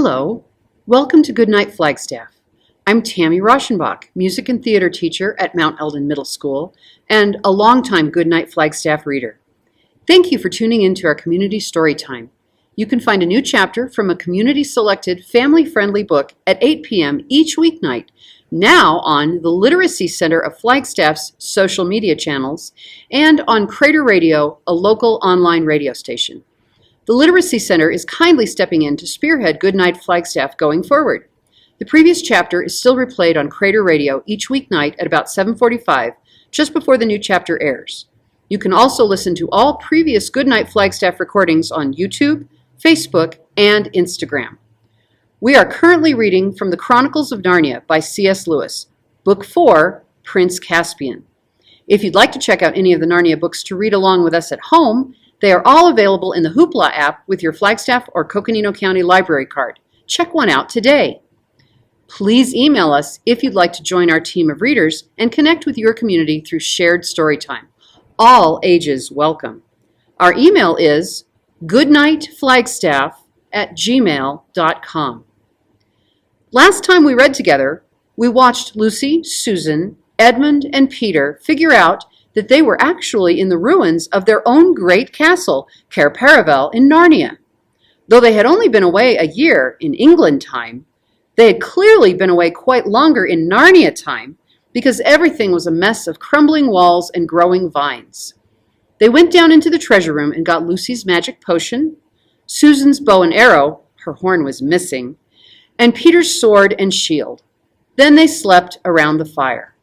Hello, welcome to Goodnight Flagstaff. I'm Tammy Rauschenbach, music and theater teacher at Mount Eldon Middle School and a longtime Goodnight Flagstaff reader. Thank you for tuning in to our community story time. You can find a new chapter from a community-selected, family-friendly book at 8 p.m. each weeknight, now on the Literacy Center of Flagstaff's social media channels and on Crater Radio, a local online radio station. The Literacy Center is kindly stepping in to spearhead Goodnight Flagstaff going forward. The previous chapter is still replayed on Crater Radio each weeknight at about 7:45, just before the new chapter airs. You can also listen to all previous Goodnight Flagstaff recordings on YouTube, Facebook, and Instagram. We are currently reading from the Chronicles of Narnia by C.S. Lewis, Book 4, Prince Caspian. If you'd like to check out any of the Narnia books to read along with us at home, they are all available in the Hoopla app with your Flagstaff or Coconino County library card. Check one out today. Please email us if you'd like to join our team of readers and connect with your community through shared story time. All ages welcome. Our email is goodnightflagstaff@gmail.com. Last time we read together, we watched Lucy, Susan, Edmund, and Peter figure out that they were actually in the ruins of their own great castle, Cair Paravel in Narnia. Though they had only been away a year in England time, they had clearly been away quite longer in Narnia time because everything was a mess of crumbling walls and growing vines. They went down into the treasure room and got Lucy's magic potion, Susan's bow and arrow, her horn was missing, and Peter's sword and shield. Then they slept around the fire.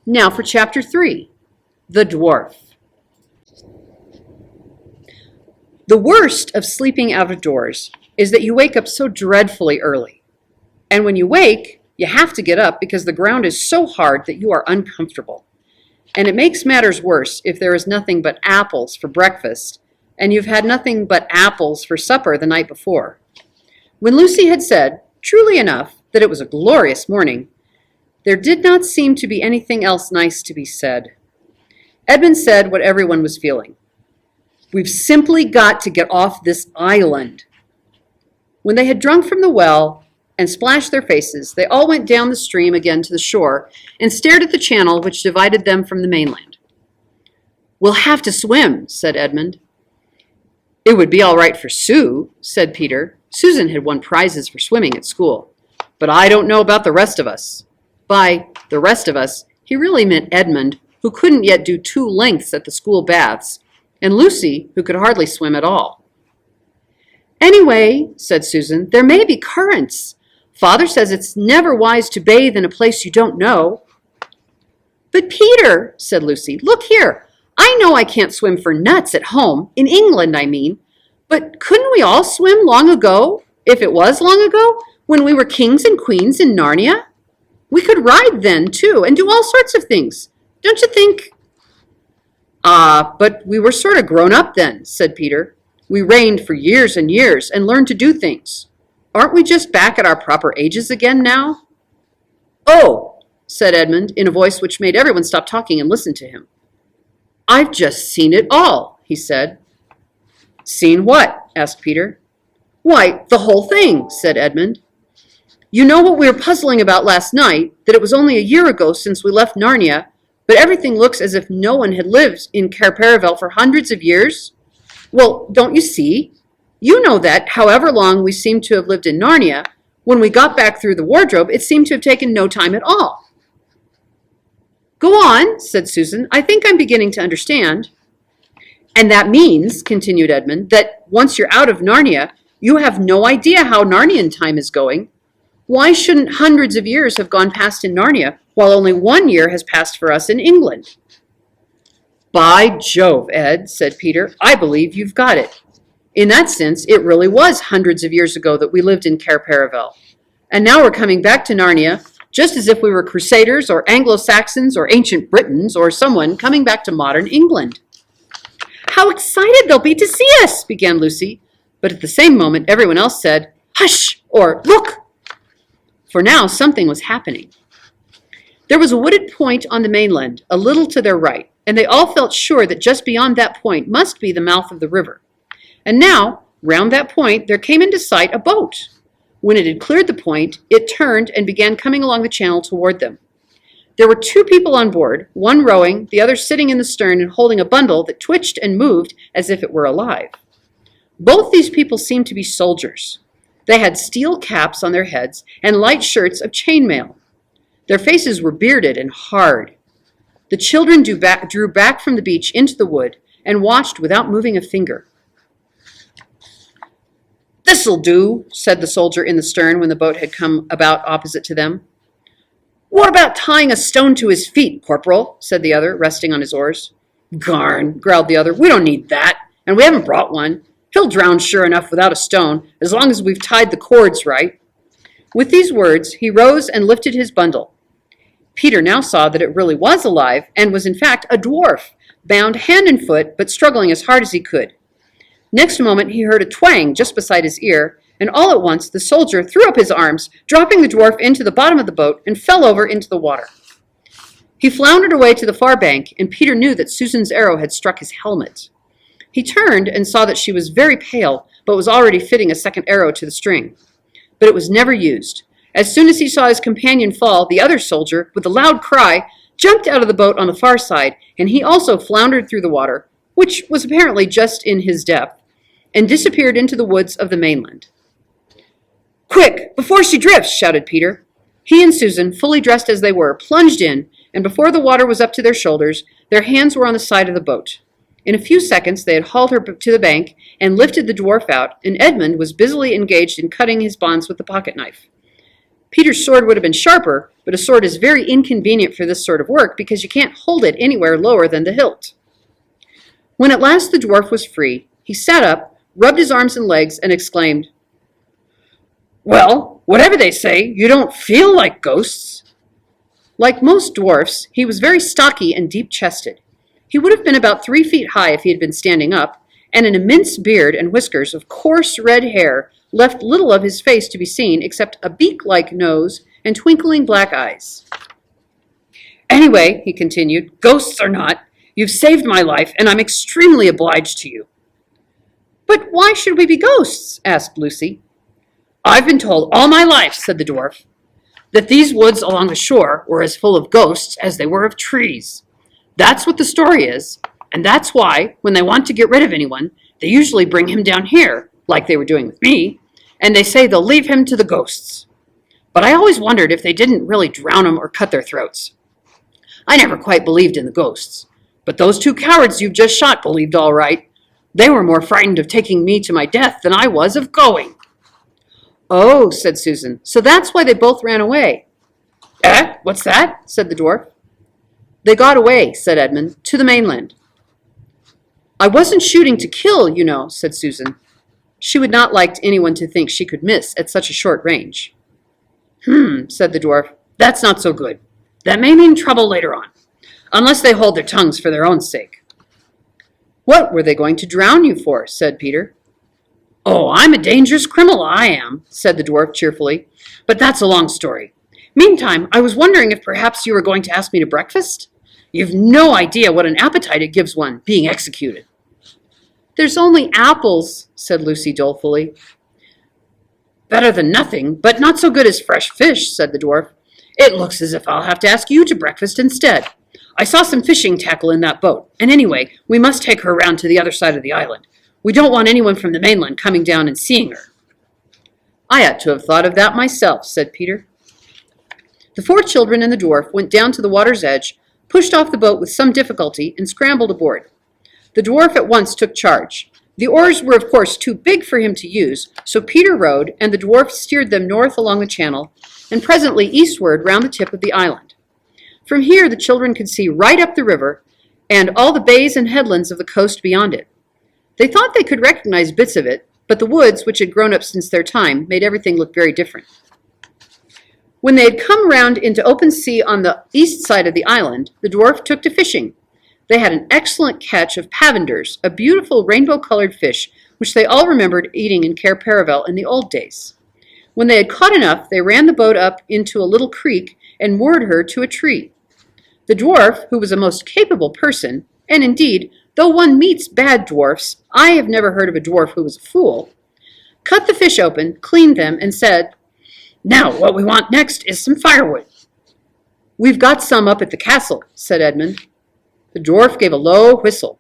Now for Chapter 3, The Dwarf. The worst of sleeping out of doors is that you wake up so dreadfully early. And when you wake, you have to get up because the ground is so hard that you are uncomfortable. And it makes matters worse if there is nothing but apples for breakfast and you've had nothing but apples for supper the night before. When Lucy had said, truly enough, that it was a glorious morning, there did not seem to be anything else nice to be said. Edmund said what everyone was feeling. We've simply got to get off this island. When they had drunk from the well and splashed their faces, they all went down the stream again to the shore and stared at the channel which divided them from the mainland. We'll have to swim, said Edmund. It would be all right for Sue, said Peter. Susan had won prizes for swimming at school. But I don't know about the rest of us. By the rest of us, he really meant Edmund, who couldn't yet do 2 lengths at the school baths, and Lucy, who could hardly swim at all. Anyway, said Susan, there may be currents. Father says it's never wise to bathe in a place you don't know. But Peter, said Lucy, look here. I know I can't swim for nuts at home, in England I mean, but couldn't we all swim long ago, if it was long ago, when we were kings and queens in Narnia? We could ride then, too, and do all sorts of things. Don't you think? But we were sort of grown up then, said Peter. We reigned for years and years and learned to do things. Aren't we just back at our proper ages again now? Oh, said Edmund in a voice which made everyone stop talking and listen to him. I've just seen it all, he said. Seen what? Asked Peter. Why, the whole thing, said Edmund. You know what we were puzzling about last night, that it was only a year ago since we left Narnia, but everything looks as if no one had lived in Cair Paravel for hundreds of years? Well, don't you see? You know that, however long we seem to have lived in Narnia, when we got back through the wardrobe, it seemed to have taken no time at all. Go on, said Susan. I think I'm beginning to understand. And that means, continued Edmund, that once you're out of Narnia, you have no idea how Narnian time is going. Why shouldn't hundreds of years have gone past in Narnia, while only 1 year has passed for us in England? By Jove, Ed, said Peter, I believe you've got it. In that sense, it really was hundreds of years ago that we lived in Cair Paravel. And now we're coming back to Narnia, just as if we were Crusaders or Anglo-Saxons or ancient Britons or someone coming back to modern England. How excited they'll be to see us, began Lucy. But at the same moment, everyone else said, hush, or look. For now, something was happening. There was a wooded point on the mainland, a little to their right, and they all felt sure that just beyond that point must be the mouth of the river. And now, Round that point, there came into sight a boat. When it had cleared the point, it turned and began coming along the channel toward them. There were 2 people on board, one rowing, the other sitting in the stern and holding a bundle that twitched and moved as if it were alive. Both these people seemed to be soldiers. They had steel caps on their heads and light shirts of chainmail. Their faces were bearded and hard. The children drew back from the beach into the wood and watched without moving a finger. "This'll do," said the soldier in the stern when the boat had come about opposite to them. "What about tying a stone to his feet, Corporal?" said the other, resting on his oars. "Garn," growled the other. "We don't need that, and we haven't brought one. He'll drown sure enough without a stone, as long as we've tied the cords right." With these words, he rose and lifted his bundle. Peter now saw that it really was alive, and was in fact a dwarf, bound hand and foot, but struggling as hard as he could. Next moment, he heard a twang just beside his ear, and all at once the soldier threw up his arms, dropping the dwarf into the bottom of the boat, and fell over into the water. He floundered away to the far bank, and Peter knew that Susan's arrow had struck his helmet. He turned and saw that she was very pale, but was already fitting a second arrow to the string. But it was never used. As soon as he saw his companion fall, the other soldier, with a loud cry, jumped out of the boat on the far side, and he also floundered through the water, which was apparently just in his depth, and disappeared into the woods of the mainland. "Quick, before she drifts!" shouted Peter. He and Susan, fully dressed as they were, plunged in, and before the water was up to their shoulders, their hands were on the side of the boat. In a few seconds they had hauled her to the bank and lifted the dwarf out, and Edmund was busily engaged in cutting his bonds with the pocket knife. Peter's sword would have been sharper, but a sword is very inconvenient for this sort of work because you can't hold it anywhere lower than the hilt. When at last the dwarf was free, he sat up, rubbed his arms and legs, and exclaimed, "Well, whatever they say, you don't feel like ghosts." Like most dwarfs, he was very stocky and deep-chested. He would have been about 3 feet high if he had been standing up, and an immense beard and whiskers of coarse red hair left little of his face to be seen except a beak-like nose and twinkling black eyes. "Anyway," he continued, "ghosts or not, you've saved my life, and I'm extremely obliged to you." "But why should we be ghosts?" asked Lucy. "I've been told all my life," said the dwarf, "that these woods along the shore were as full of ghosts as they were of trees. That's what the story is, and that's why, when they want to get rid of anyone, they usually bring him down here, like they were doing with me, and they say they'll leave him to the ghosts. But I always wondered if they didn't really drown him or cut their throats. I never quite believed in the ghosts, but those 2 cowards you've just shot believed all right. They were more frightened of taking me to my death than I was of going." "Oh," said Susan, "so that's why they both ran away." "Eh? What's that?" said the dwarf. "They got away," said Edmund, "to the mainland." "I wasn't shooting to kill, you know," said Susan. She would not like anyone to think she could miss at such a short range. Said the dwarf. "That's not so good. That may mean trouble later on, unless they hold their tongues for their own sake." "What were they going to drown you for?" said Peter. "Oh, I'm a dangerous criminal, I am," said the dwarf cheerfully, "but that's a long story. Meantime, I was wondering if perhaps you were going to ask me to breakfast? You've no idea what an appetite it gives one, being executed." "There's only apples," said Lucy dolefully. "Better than nothing, but not so good as fresh fish," said the dwarf. "It looks as if I'll have to ask you to breakfast instead. I saw some fishing tackle in that boat, and anyway, we must take her round to the other side of the island. We don't want anyone from the mainland coming down and seeing her." "I ought to have thought of that myself," said Peter. The 4 children and the dwarf went down to the water's edge, pushed off the boat with some difficulty, and scrambled aboard. The dwarf at once took charge. The oars were of course too big for him to use, so Peter rowed, and the dwarf steered them north along the channel, and presently eastward round the tip of the island. From here the children could see right up the river, and all the bays and headlands of the coast beyond it. They thought they could recognize bits of it, but the woods, which had grown up since their time, made everything look very different. When they had come round into open sea on the east side of the island, the dwarf took to fishing. They had an excellent catch of pavenders, a beautiful rainbow-colored fish, which they all remembered eating in Cair Paravel in the old days. When they had caught enough, they ran the boat up into a little creek and moored her to a tree. The dwarf, who was a most capable person, and indeed Though one meets bad dwarfs, I have never heard of a dwarf who was a fool, cut the fish open, cleaned them, and said, "Now what we want next is some firewood." "We've got some up at the castle," said Edmund. The dwarf gave a low whistle.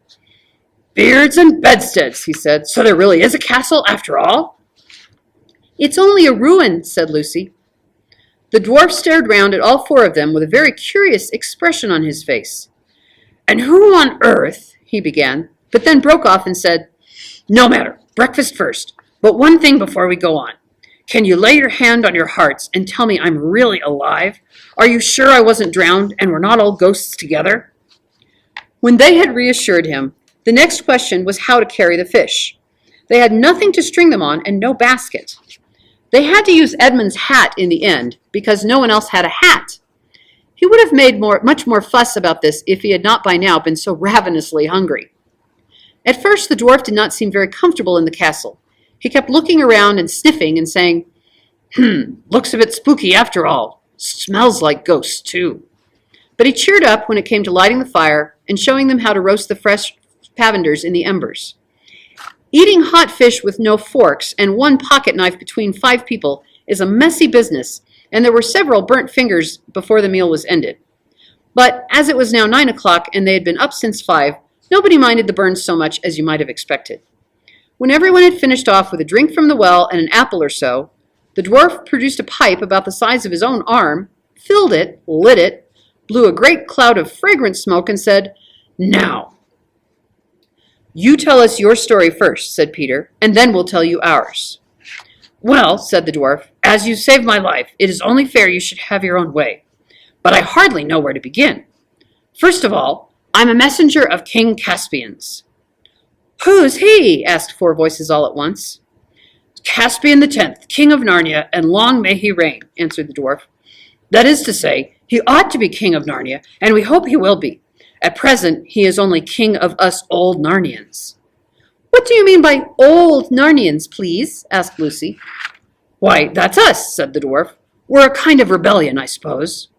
"Beards and bedsteads," he said. "So there really is a castle after all?" "It's only a ruin," said Lucy. The dwarf stared round at all four of them with a very curious expression on his face. "And who on earth," he began, but then broke off and said, "No matter, breakfast first. But one thing before we go on. Can you lay your hand on your hearts and tell me I'm really alive? Are you sure I wasn't drowned and we're not all ghosts together?" When they had reassured him, the next question was how to carry the fish. They had nothing to string them on and no basket. They had to use Edmund's hat in the end because no one else had a hat. He would have made much more fuss about this if he had not by now been so ravenously hungry. At first, the dwarf did not seem very comfortable in the castle. He kept looking around and sniffing and saying, "Looks a bit spooky after all. Smells like ghosts, too." But he cheered up when it came to lighting the fire and showing them how to roast the fresh pavenders in the embers. Eating hot fish with no forks and one pocket knife between 5 people is a messy business, and there were several burnt fingers before the meal was ended. But as it was now 9 o'clock and they had been up since 5, nobody minded the burns so much as you might have expected. When everyone had finished off with a drink from the well and an apple or so, the dwarf produced a pipe about the size of his own arm, filled it, lit it, blew a great cloud of fragrant smoke, and said, "Now." "You tell us your story first," said Peter, "and then we'll tell you ours." "Well," said the dwarf, "as you saved my life, it is only fair you should have your own way. But I hardly know where to begin. First of all, I'm a messenger of King Caspian's." "Who's he?" asked 4 voices all at once. "Caspian the 10th, King of Narnia, and long may he reign," answered the dwarf. "That is to say, he ought to be King of Narnia, and we hope he will be. At present, he is only King of us old Narnians." "What do you mean by old Narnians, please?" asked Lucy. "Why, that's us," said the dwarf. "We're a kind of rebellion, I suppose."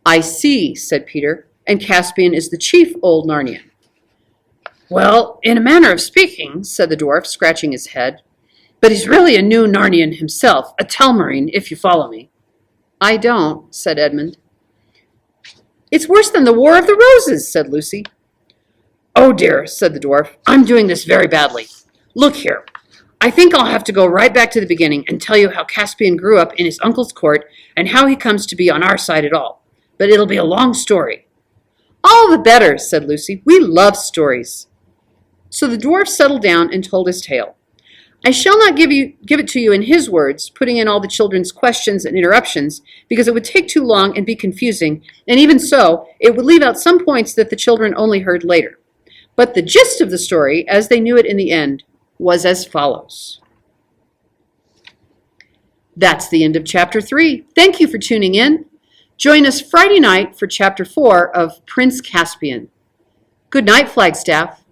"I see," said Peter, "and Caspian is the chief old Narnian." "Well, in a manner of speaking," said the dwarf, scratching his head. "But he's really a new Narnian himself, a Telmarine, if you follow me." "I don't," said Edmund. "It's worse than the War of the Roses," said Lucy. "Oh dear," said the dwarf, "I'm doing this very badly. Look here, I think I'll have to go right back to the beginning and tell you how Caspian grew up in his uncle's court and how he comes to be on our side at all. But it'll be a long story." "All the better," said Lucy. "We love stories." So the dwarf settled down and told his tale. I shall not give it to you in his words, putting in all the children's questions and interruptions, because it would take too long and be confusing, and even so, it would leave out some points that the children only heard later. But the gist of the story, as they knew it in the end, was as follows. That's the end of Chapter 3. Thank you for tuning in. Join us Friday night for Chapter 4 of Prince Caspian. Good night, Flagstaff.